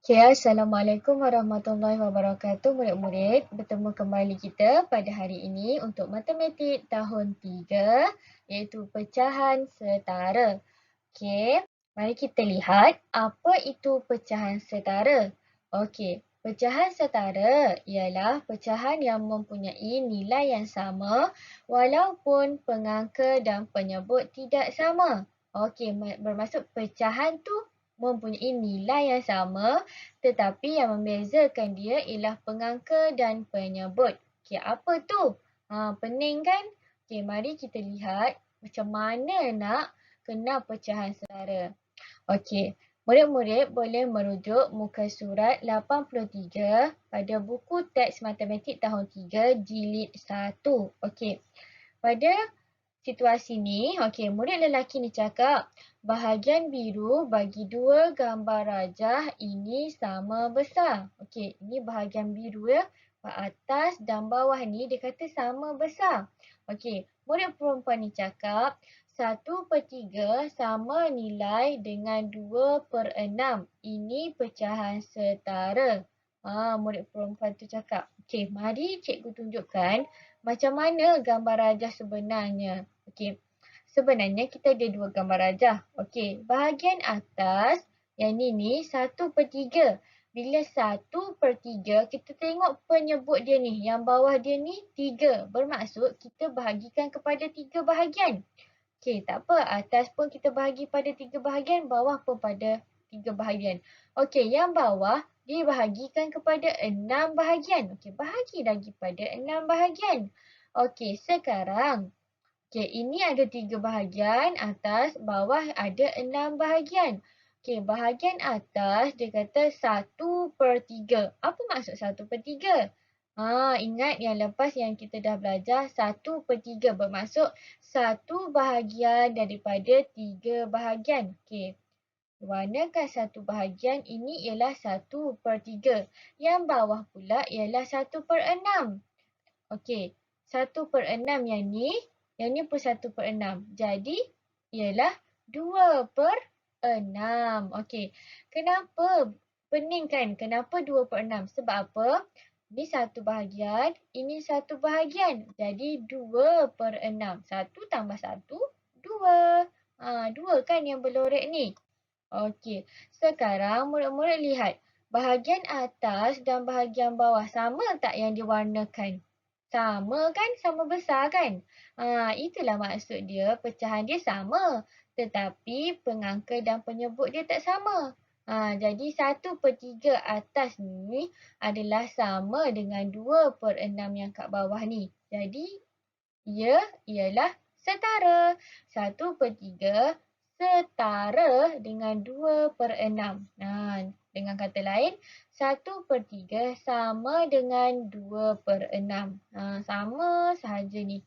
Okay, Assalamualaikum warahmatullahi wabarakatuh murid-murid. Bertemu kembali kita pada hari ini untuk matematik tahun 3 iaitu pecahan setara. Okey, mari kita lihat apa itu pecahan setara. Okey, pecahan setara ialah pecahan yang mempunyai nilai yang sama walaupun pengangka dan penyebut tidak sama. Okey, bermaksud pecahan tu mempunyai nilai yang sama tetapi yang membezakan dia ialah pengangka dan penyebut. Okey, apa tu? Pening kan? Okey, mari kita lihat macam mana nak kenal pecahan setara. Okey, murid-murid boleh merujuk muka surat 83 pada buku teks matematik tahun 3 jilid 1. Okey, pada situasi ni, okey, murid lelaki ni cakap bahagian biru bagi dua gambar rajah ini sama besar. Okey, ini bahagian biru ya. Atas dan bawah ni dia kata sama besar. Okey, murid perempuan ni cakap 1/3 sama nilai dengan 2/6. Ini pecahan setara. Murid perempuan tu cakap. Okey, mari cikgu tunjukkan macam mana gambar rajah sebenarnya. Okey, sebenarnya kita ada dua gambar rajah. Okey, bahagian atas yang ni 1/3. Bila 1/3 kita tengok penyebut dia ni. Yang bawah dia ni 3. Bermaksud kita bahagikan kepada 3 bahagian. Okey, tak apa. Atas pun kita bahagi pada 3 bahagian. Bawah pun pada 3 bahagian. Okey, yang bawah dibahagikan kepada 6 bahagian. Okey, bahagi lagi pada 6 bahagian. Okey, sekarang okey, ini ada 3 bahagian, atas, bawah ada 6 bahagian. Okey, bahagian atas dia kata 1/3. Apa maksud 1/3? Ingat yang lepas yang kita dah belajar 1/3 bermaksud 1 bahagian daripada 3 bahagian. Okey, warnakan 1 bahagian ini ialah 1/3. Yang bawah pula ialah 1/6. Okey, 1/6 yang ni pun 1/6. Jadi, ialah 2/6. Okey, kenapa? Pening kan? Kenapa 2/6? Sebab apa? Ini 1 bahagian, ini 1 bahagian. Jadi, 2/6. 1 tambah 1, 2. 2 kan yang berlorek ni. Okey, sekarang murid-murid lihat. Bahagian atas dan bahagian bawah sama tak yang diwarnakan? Sama kan? Sama besar kan? Itulah maksud dia, pecahan dia sama. Tetapi pengangka dan penyebut dia tak sama. Jadi 1/3 atas ni adalah sama dengan 2/6 yang kat bawah ni. Jadi ia ialah setara. 1/3 setara dengan 2/6. Dengan kata lain, 1/3 sama dengan 2/6. Sama sahaja ni.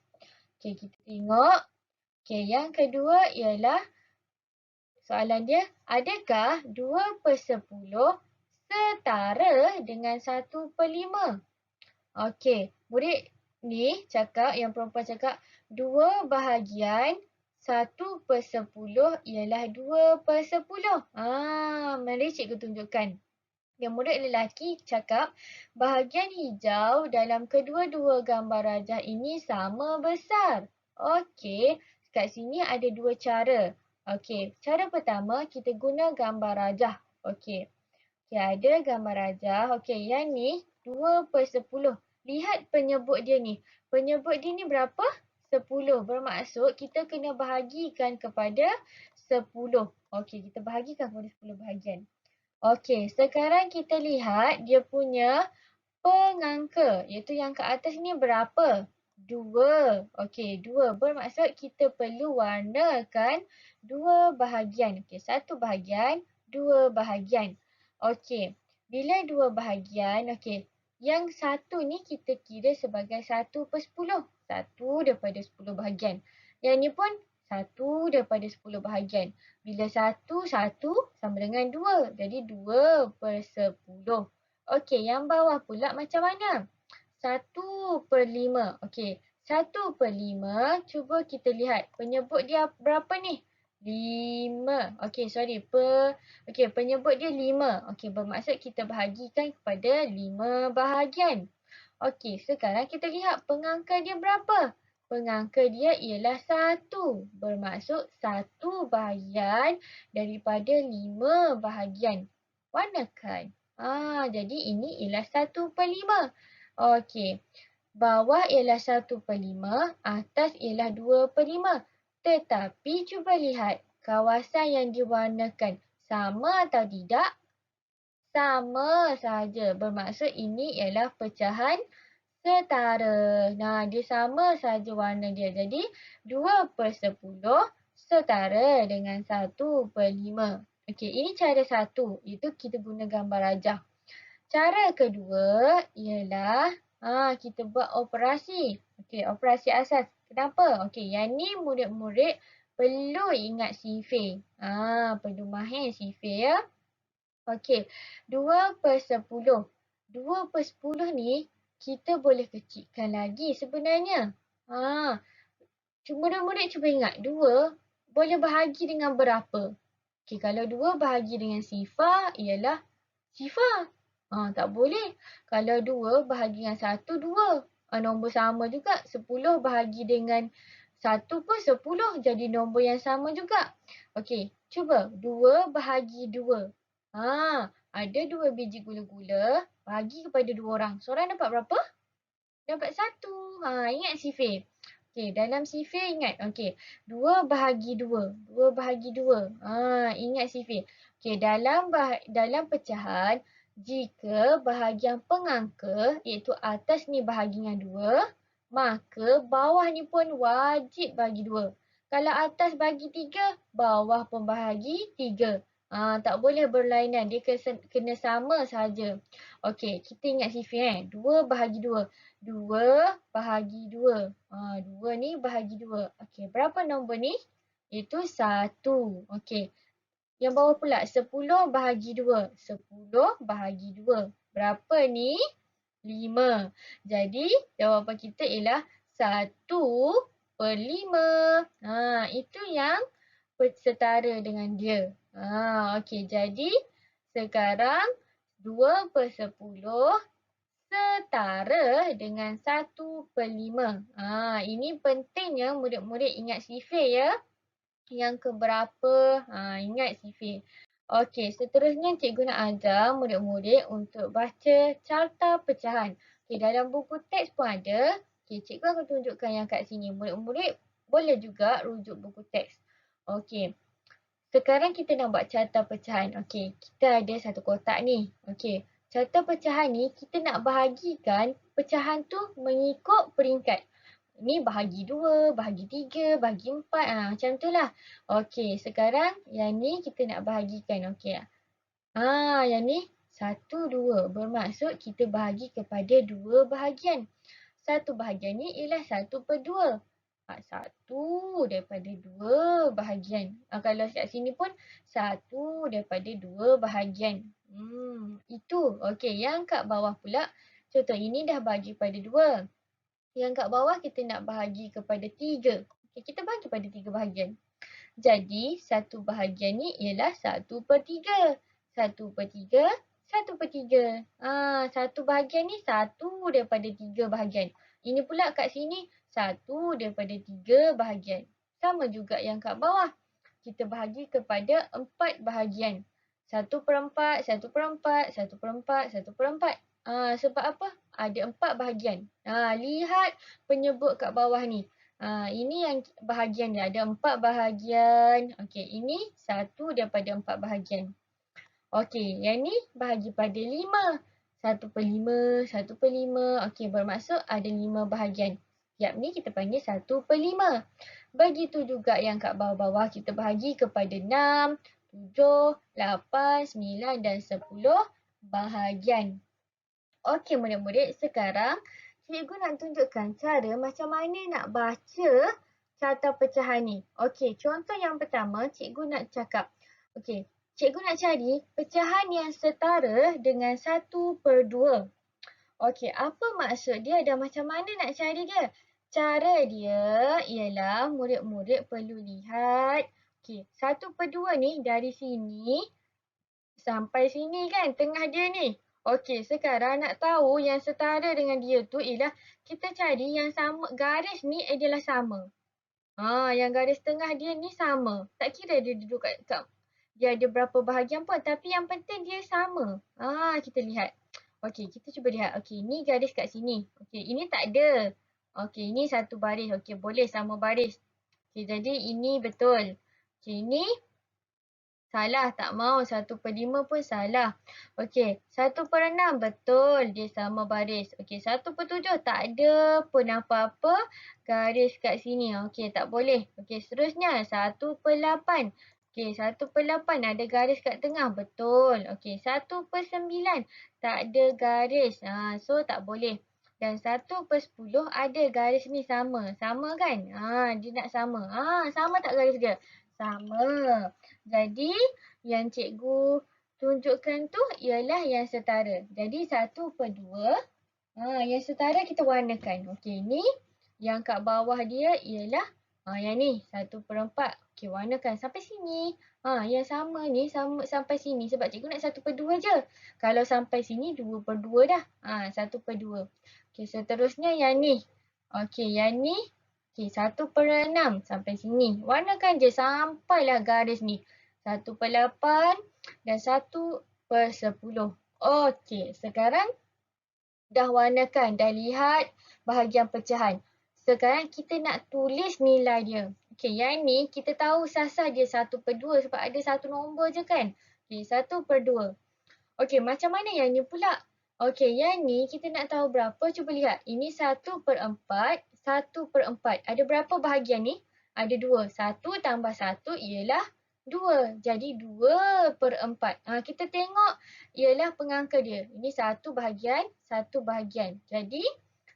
Okey, kita tengok. Okey, yang kedua ialah soalan dia, adakah 2/10 setara dengan 1/5? Okey, murid ni cakap, yang perempuan cakap 2 bahagian 1/10 ialah 2/10. Mari cikgu tunjukkan. Yang murid lelaki cakap bahagian hijau dalam kedua-dua gambar rajah ini sama besar. Okey, kat sini ada dua cara. Okey, cara pertama kita guna gambar rajah. Okey. Okey, ada gambar rajah. Okey, yang ni 2/10. Lihat penyebut dia ni. Penyebut dia ni berapa? 10. Bermaksud kita kena bahagikan kepada 10. Okey, kita bahagikan kepada 10 bahagian. Okey, sekarang kita lihat dia punya pengangka. Iaitu yang ke atas ni berapa? 2. Okey, 2. Bermaksud kita perlu warnakan 2 bahagian. Okey, 1 bahagian, 2 bahagian. Okey, bila 2 bahagian, okey, yang satu ni kita kira sebagai 1/10. 1 daripada 10 bahagian. Yang ni pun 1 daripada 10 bahagian. Bila 1 sama dengan 2. Jadi 2/10. Okey, yang bawah pula macam mana? 1/5. Okey, 1/5, cuba kita lihat penyebut dia berapa ni? 5. Okey, sorry. Okey, penyebut dia 5. Okey, bermaksud kita bahagikan kepada 5 bahagian. Okey, sekarang kita lihat pengangka dia berapa? Pengangka dia ialah 1. Bermaksud 1 bahagian daripada 5 bahagian. Warnakan. Jadi ini ialah 1/5. Okey. Bawah ialah 1/5, atas ialah 2/5. Tetapi cuba lihat kawasan yang diwarnakan sama atau tidak? Sama sahaja. Bermaksud ini ialah pecahan setara. Nah, dia sama sahaja warna dia. Jadi 2/10 setara dengan 1/5. Okey, ini cara satu. Itu kita guna gambar rajah. Cara kedua ialah kita buat operasi. Okey, operasi asas. Kenapa? Okey, yang ni murid-murid perlu ingat sifir. Perlu mahir sifir ya. Okey, 2/10. 2/10 ni kita boleh kecilkan lagi sebenarnya. Murid-murid cuba ingat, 2 boleh bahagi dengan berapa? Okey, kalau 2 bahagi dengan sifar ialah sifar. Tak boleh. Kalau 2 bahagi dengan 1, 2. Nombor sama juga. 10 bahagi dengan 1 pun 10. Jadi nombor yang sama juga. Okey, cuba 2 bahagi 2. Ada 2 biji gula-gula. Bahagi kepada 2 orang. Seorang dapat berapa? Dapat 1. Ingat sifir. Okey, dalam sifir ingat. Okey, 2 bahagi 2. 2 bahagi 2. Ingat sifir. Okey, dalam pecahan, jika bahagian pengangka, iaitu atas ni bahagi dengan 2, maka bawah ni pun wajib bagi 2. Kalau atas bagi 3, bawah pun bahagi 3. Tak boleh berlainan. Dia kena sama saja. Okey, kita ingat sifir 2 bahagi 2. 2 bahagi 2. 2 ni bahagi 2. Okey, berapa nombor ni? Itu 1. Okey. Yang bawah pula 10 bahagi 2. 10 bahagi 2. Berapa ni? 5. Jadi jawapan kita ialah 1/5. Itu yang setara dengan dia. Okey, jadi sekarang 2/10 setara dengan 1/5. Ini pentingnya murid-murid ingat sifir ya. Yang keberapa? Ingat sifir. Okey, seterusnya cikgu nak ajar murid-murid untuk baca carta pecahan. Okey, dalam buku teks pun ada. Okey, cikgu akan tunjukkan yang kat sini. Murid-murid boleh juga rujuk buku teks. Okey. Sekarang kita nak buat carta pecahan. Okey, kita ada satu kotak ni. Okey, carta pecahan ni kita nak bahagikan pecahan tu mengikut peringkat. Ni bahagi 2, bahagi 3, bahagi 4. Macam tu lah. Okey, sekarang yang ni kita nak bahagikan. Okey. Yang ni 1, 2. Bermaksud kita bahagi kepada 2 bahagian. Satu bahagian ni ialah 1/2. 1 daripada 2 bahagian. Kalau kat sini pun 1 daripada 2 bahagian. Itu. Okey, yang kat bawah pula. Contoh ini dah bahagi pada 2. Yang kat bawah kita nak bahagi kepada 3. Okay, kita bahagi pada 3 bahagian. Jadi, satu bahagian ni ialah 1/3. 1/3, 1/3. Satu bahagian ni 1 daripada 3 bahagian. Ini pula kat sini 1 daripada 3 bahagian. Sama juga yang kat bawah. Kita bahagi kepada 4 bahagian. 1/4, 1/4, 1/4, 1/4. Sebab apa? Ada 4 bahagian. Lihat penyebut kat bawah ni. Ini yang bahagian dia. Ada 4 bahagian. Okey, ini 1 daripada 4 bahagian. Okey, yang ni bahagi pada 5. 1/5, 1/5. Okey, bermaksud ada 5 bahagian. Yang ni kita panggil 1/5. Begitu juga yang kat bawah-bawah kita bahagi kepada 6, 7, 8, 9 dan 10 bahagian. Okey murid-murid, sekarang cikgu nak tunjukkan cara macam mana nak baca carta pecahan ni. Okey, contoh yang pertama cikgu nak cakap. Okey, cikgu nak cari pecahan yang setara dengan 1/2. Okey, apa maksud dia dan macam mana nak cari dia? Cara dia ialah murid-murid perlu lihat. Okey, 1/2 ni dari sini sampai sini kan, tengah dia ni. Okey, sekarang nak tahu yang setara dengan dia tu ialah kita cari yang sama, garis ni adalah sama. Yang garis tengah dia ni sama. Tak kira dia duduk kat dia ada berapa bahagian pun, tapi yang penting dia sama. Kita lihat. Okey, kita cuba lihat. Okey, ni garis kat sini. Okey, ini tak ada. Okey, ini satu baris. Okey, boleh sama baris. Okey, jadi ini betul. Okey, ini salah, tak mau. 1/5 pun salah. Okey, 1/6 betul. Dia sama baris. Okey, 1/7 tak ada pun apa-apa garis kat sini. Okey, tak boleh. Okey, seterusnya 1/8. Okey, 1/8 ada garis kat tengah. Betul. Okey, 1/9 tak ada garis. So tak boleh. Dan 1/10 ada garis ni sama. Sama kan? Dia nak sama. Sama tak garis dia? Sama. Jadi, yang cikgu tunjukkan tu ialah yang setara. Jadi, 1/2. Yang setara kita warnakan. Okey, ni yang kat bawah dia ialah yang ni, 1/4. Okey, warnakan sampai sini. Yang sama ni sampai sini sebab cikgu nak 1/2 je. Kalau sampai sini 2/2 dah. 1/2. Okey, seterusnya yang ni. Okey, yang ni. Okey, 1/6 sampai sini. Warnakan je sampailah garis ni. 1/8 dan 1/10. Okey, sekarang dah warnakan, dah lihat bahagian pecahan. Sekarang kita nak tulis nilai dia. Okey, yang ni kita tahu sasar dia 1/2 sebab ada satu nombor je kan. Okey, 1/2. Okey, macam mana yang ni pula? Okey, yang ni kita nak tahu berapa. Cuba lihat. Ini 1/4, 1/4. Ada berapa bahagian ni? Ada 2. 1 tambah 1 ialah 2. Jadi 2/4. Kita tengok ialah pengangka dia. Ini 1 bahagian, 1 bahagian. Jadi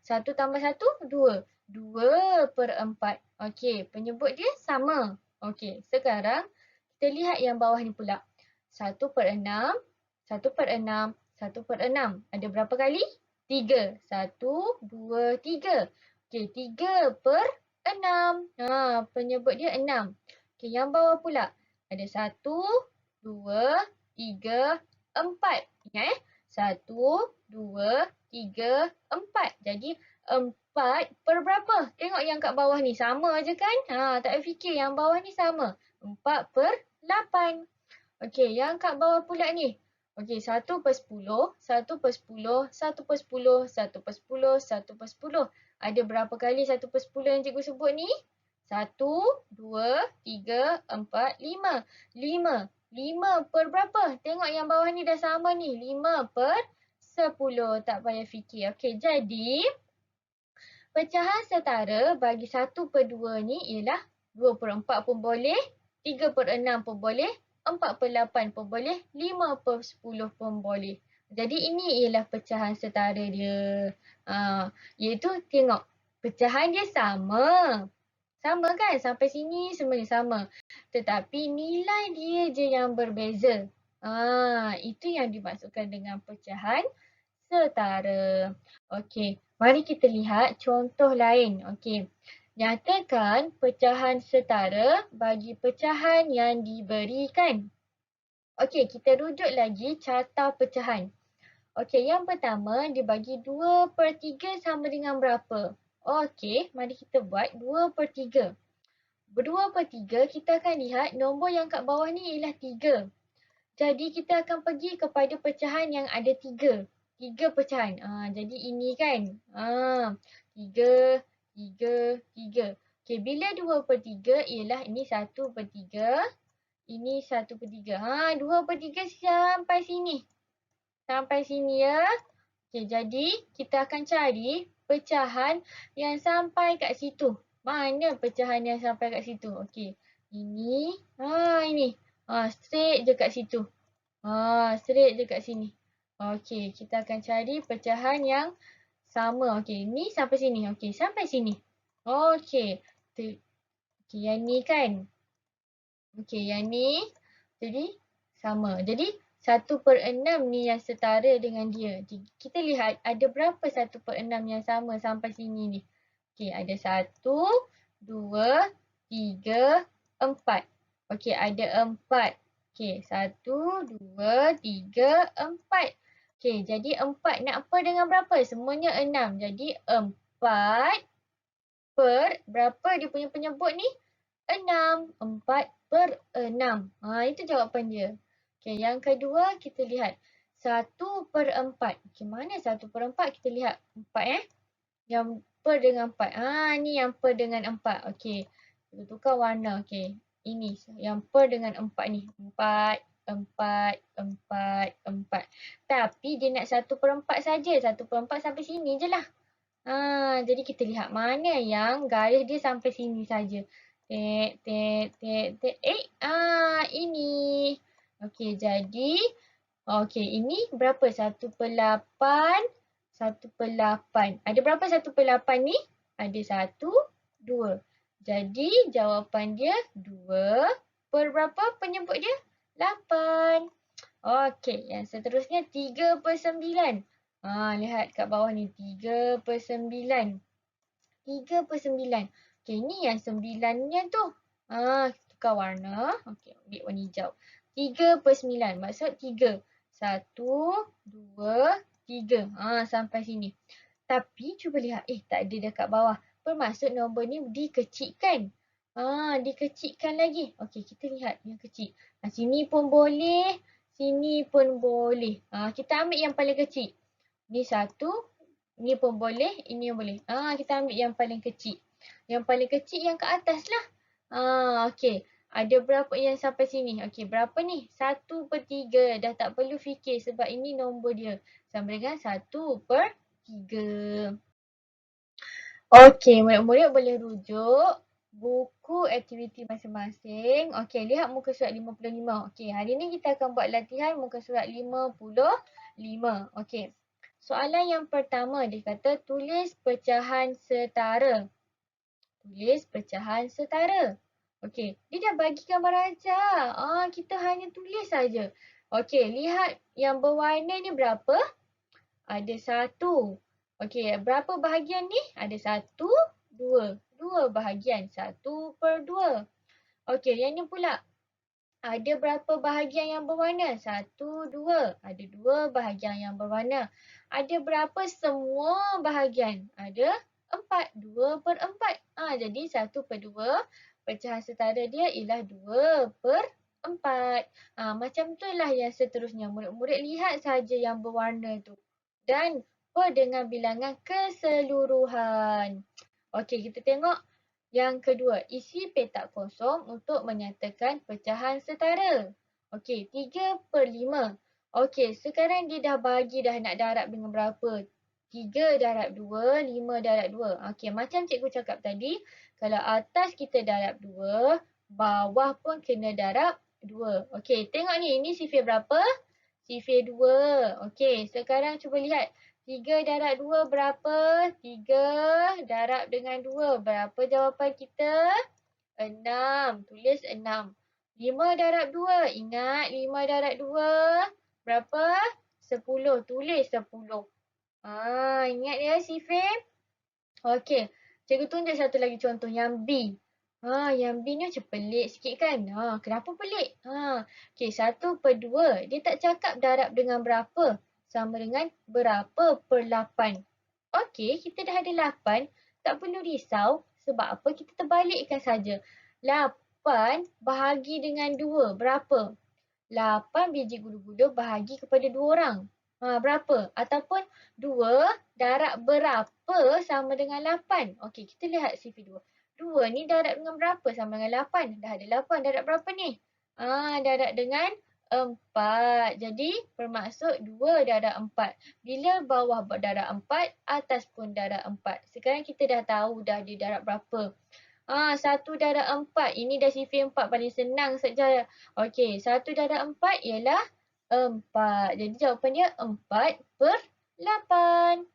1 tambah 1, 2. 2/4. Okey, penyebut dia sama. Okey, sekarang kita lihat yang bawah ni pula. 1/6, 1/6, 1/6. Ada berapa kali? 3. 1, 2, 3. Okey, 3/6. Penyebut dia 6. Okey, yang bawah pula. Ada 1, 2, 3, 4. Ingat 1, 2, 3, 4. Jadi 4 per berapa? Tengok yang kat bawah ni. Sama je kan? Tak payah fikir. Yang bawah ni sama. 4/8. Okey, yang kat bawah pula ni. Okey, 1/10, 1/10, 1/10, 1/10, 1/10. Ada berapa kali 1/10 yang cikgu sebut ni? 1, 2, 3, 4, 5. 5. 5 per berapa? Tengok yang bawah ni dah sama ni. 5/10. Tak payah fikir. Okey, jadi pecahan setara bagi 1/2 ni ialah 2/4 pun boleh, 3/6 pun boleh, 4/8 pun boleh, 5/10 pun boleh. Jadi ini ialah pecahan setara dia. Iaitu tengok, pecahan dia sama. Sama kan? Sampai sini semuanya sama. Tetapi nilai dia je yang berbeza. Itu yang dimaksudkan dengan pecahan setara. Okey, mari kita lihat contoh lain. Okey, nyatakan pecahan setara bagi pecahan yang diberikan. Okey, kita rujuk lagi carta pecahan. Okey, yang pertama dibagi 2/3 sama dengan berapa? Okey, mari kita buat 2/3. 2/3 kita akan lihat nombor yang kat bawah ni ialah 3. Jadi kita akan pergi kepada pecahan yang ada 3. 3 pecahan. Jadi ini kan. 3, 3, 3. Okey, bila 2/3 ialah ini 1/3. Ini 1/3. 2/3 sampai sini. Sampai sini ya. Okey, jadi kita akan cari pecahan yang sampai kat situ. Mana pecahan yang sampai kat situ? Okey. Ini. Ini. Straight je kat situ. Straight je kat sini. Okey, kita akan cari pecahan yang sama. Okey, ni sampai sini. Okey, sampai sini. Okey. Okey, yang ni kan? Okey, yang ni. Jadi, sama. Jadi, 1/6 ni yang setara dengan dia. Kita lihat ada berapa 1/6 yang sama sampai sini ni. Okey, ada 1, 2, 3, 4. Okey, ada 4. Okey, 1, 2, 3, 4. Okey, jadi 4 nak apa dengan berapa? Semuanya 6. Jadi 4 per berapa dia punya penyebut ni? 6. 4/6. Itu jawapan dia. Okey, yang kedua kita lihat. 1/4. Okey, mana 1/4? Kita lihat 4 Yang per dengan 4. Ni yang per dengan 4. Okey. Kita tukar warna. Okey. Ini yang per dengan 4 ni. 4, 4, 4, 4. Tapi dia nak 1/4 saja. 1/4 sampai sini je lah. Jadi kita lihat mana yang garis dia sampai sini saja. Tek, tek, tek, tek. Ini. Okey, jadi ini berapa? 1/8. 1/8. Ada berapa 1/8 ni? Ada 1, 2. Jadi jawapan dia 2 per berapa penyebut dia? 8. Okey, yang seterusnya 3/9. Lihat kat bawah ni 3/9. 3/9. Okey, ni yang 9-nya tu. Kita tukar warna. Okey, ambil warna hijau. 3/9. Maksud 3. 1, 2, 3. Sampai sini. Tapi cuba lihat. Tak ada dekat bawah. Bermaksud nombor ni dikecilkan. Dikecilkan lagi. Okey, kita lihat yang kecil. Sini pun boleh. Sini pun boleh. Kita ambil yang paling kecil. Ni 1. Ni pun boleh. Ini yang boleh. Kita ambil yang paling kecil. Yang paling kecil yang ke atas lah. Okey. Ada berapa yang sampai sini? Okey, berapa ni? 1/3. Dah tak perlu fikir sebab ini nombor dia. Sama dengan 1/3. Okey, murid-murid boleh rujuk buku aktiviti masing-masing. Okey, lihat muka surat 55. Okey, hari ni kita akan buat latihan muka surat 55. Okey. Soalan yang pertama dia kata tulis pecahan setara. Tulis pecahan setara. Okey, dia dah bagi gambar raja. Kita hanya tulis saja. Okey, lihat yang berwarna ni berapa? Ada 1. Okey, berapa bahagian ni? Ada 1, 2. 2 bahagian. 1/2. Okey, yang ni pula. Ada berapa bahagian yang berwarna? 1, 2. Ada 2 bahagian yang berwarna. Ada berapa semua bahagian? Ada 4. 2/4. Jadi 1/2. Pecahan setara dia ialah 2/4. Macam itulah yang seterusnya. Murid-murid lihat saja yang berwarna tu. Dan per dengan bilangan keseluruhan. Okey, kita tengok. Yang kedua, isi petak kosong untuk menyatakan pecahan setara. Okey, 3/5. Okey, sekarang dia dah bagi dah nak darab dengan berapa. 3 darab 2, 5 darab 2. Okey, macam cikgu cakap tadi, kalau atas kita darab 2, bawah pun kena darab 2. Okey, tengok ni, ini sifir berapa? Sifir 2. Okey, sekarang cuba lihat. 3 darab 2 berapa? 3 darab dengan 2. Berapa jawapan kita? 6. Tulis 6. 5 darab 2. Ingat 5 darab 2. Berapa? 10. Tulis 10. Ingat ya sifir? Okey. Cikgu tunjuk satu lagi contoh yang B. Yang B ni macam pelik sikit kan? Kenapa pelik? Okey, 1/2. Dia tak cakap darab dengan berapa. Sama dengan berapa per 8. Okey, kita dah ada 8. Tak perlu risau. Sebab apa? Kita terbalikkan saja. 8 bahagi dengan 2. Berapa? 8 biji gulu-gulu bahagi kepada 2 orang. Berapa? Ataupun 2 darab berapa sama dengan 8. Okey, kita lihat sifir 2. 2 ni darab dengan berapa sama dengan 8? Dah ada 8. Darab berapa ni? Darab dengan 4. Jadi bermaksud 2 darab 4. Bila bawah darab 4, atas pun darab 4. Sekarang kita dah tahu dah dia darab berapa. 1 darab 4. Ini dah sifir 4 paling senang saja. Okey, 1 darab 4 ialah 4. Jadi jawapan dia 4/8.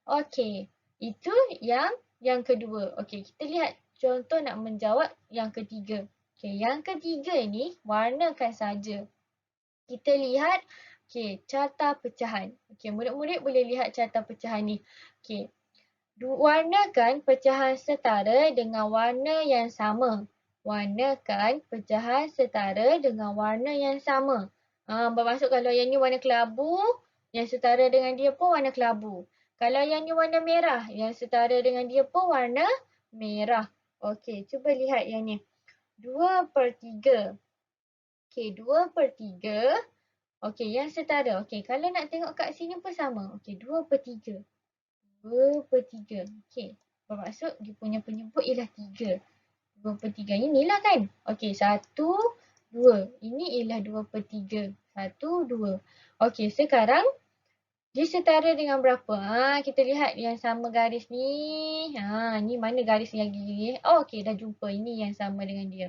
Okey, itu yang kedua. Okey, kita lihat contoh nak menjawab yang ketiga. Okey, yang ketiga ni warnakan saja. Kita lihat carta pecahan. Okey, murid-murid boleh lihat carta pecahan ni. Okey. Warnakan pecahan setara dengan warna yang sama. Warnakan pecahan setara dengan warna yang sama. Bermaksud kalau yang ni warna kelabu, yang setara dengan dia pun warna kelabu. Kalau yang ni warna merah, yang setara dengan dia pun warna merah. Okey, cuba lihat yang ni. 2/3. Okey, 2/3. Okey, yang setara. Okey, kalau nak tengok kat sini pun sama. Okey, 2/3. 2/3. Okey, bermaksud dia punya penyebut ialah 3. 2/3. Inilah kan? Okey, 1, 2. Ini ialah 2/3. 1, 2. Okey, sekarang dia setara dengan berapa? Kita lihat yang sama garis ni. Ni mana garis yang gini? Okey, dah jumpa. Ini yang sama dengan dia.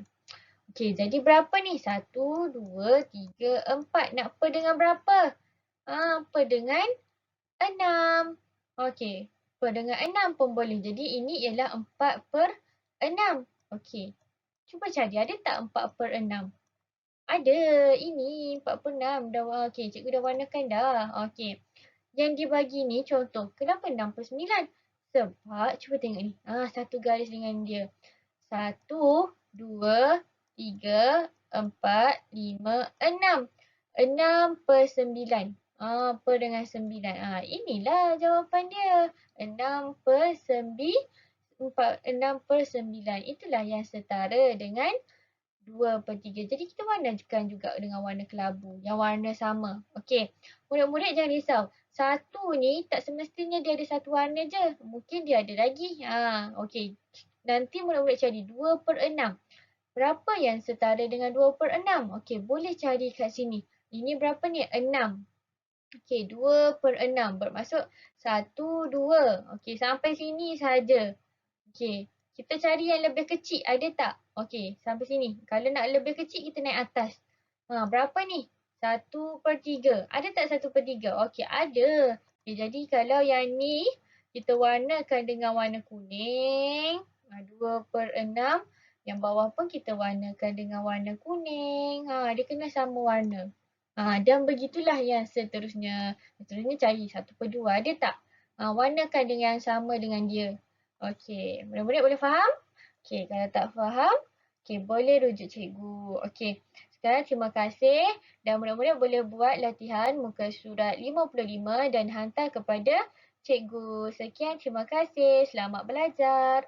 Okey, jadi berapa ni? 1, 2, 3, 4. Nak per dengan berapa? Per dengan 6. Okey, per dengan 6 pun boleh. Jadi ini ialah 4/6. Okey, cuba cari ada tak 4/6? Ada, ini 4/6. Okey, cikgu dah warnakan dah. Okey, yang dibagi ni contoh. Kenapa 6/9? Sebab, cuba tengok ni. Satu garis dengan dia. 1, 2, 3, 4, 5, 6. 6/9. Per dengan 9. Inilah jawapan dia. 6/9. Itulah yang setara dengan 2/3. Jadi kita warnakan juga dengan warna kelabu. Yang warna sama. Okey. Murid-murid jangan risau. Satu ni tak semestinya dia ada satu warna je. Mungkin dia ada lagi. Okey. Nanti murid-murid cari 2/6. Berapa yang setara dengan 2/6? Okey, boleh cari kat sini. Ini berapa ni? 6. Okey, 2/6 bermaksud 1, 2. Okey, sampai sini saja. Okey, kita cari yang lebih kecil. Ada tak? Okey, sampai sini. Kalau nak lebih kecil, kita naik atas. Berapa ni? 1/3. Ada tak 1/3? Okey, ada. Okey, jadi kalau yang ni, kita warnakan dengan warna kuning. 2/6. Yang bawah pun kita warnakan dengan warna kuning. Dia kena sama warna. Dan begitulah yang seterusnya. Seterusnya cari 1/2. Ada tak? Warnakan dengan yang sama dengan dia. Okey, murid-murid boleh faham? Okey, kalau tak faham, okey, boleh rujuk cikgu. Okey, sekarang terima kasih dan murid-murid boleh buat latihan muka surat 55 dan hantar kepada cikgu. Sekian, terima kasih. Selamat belajar.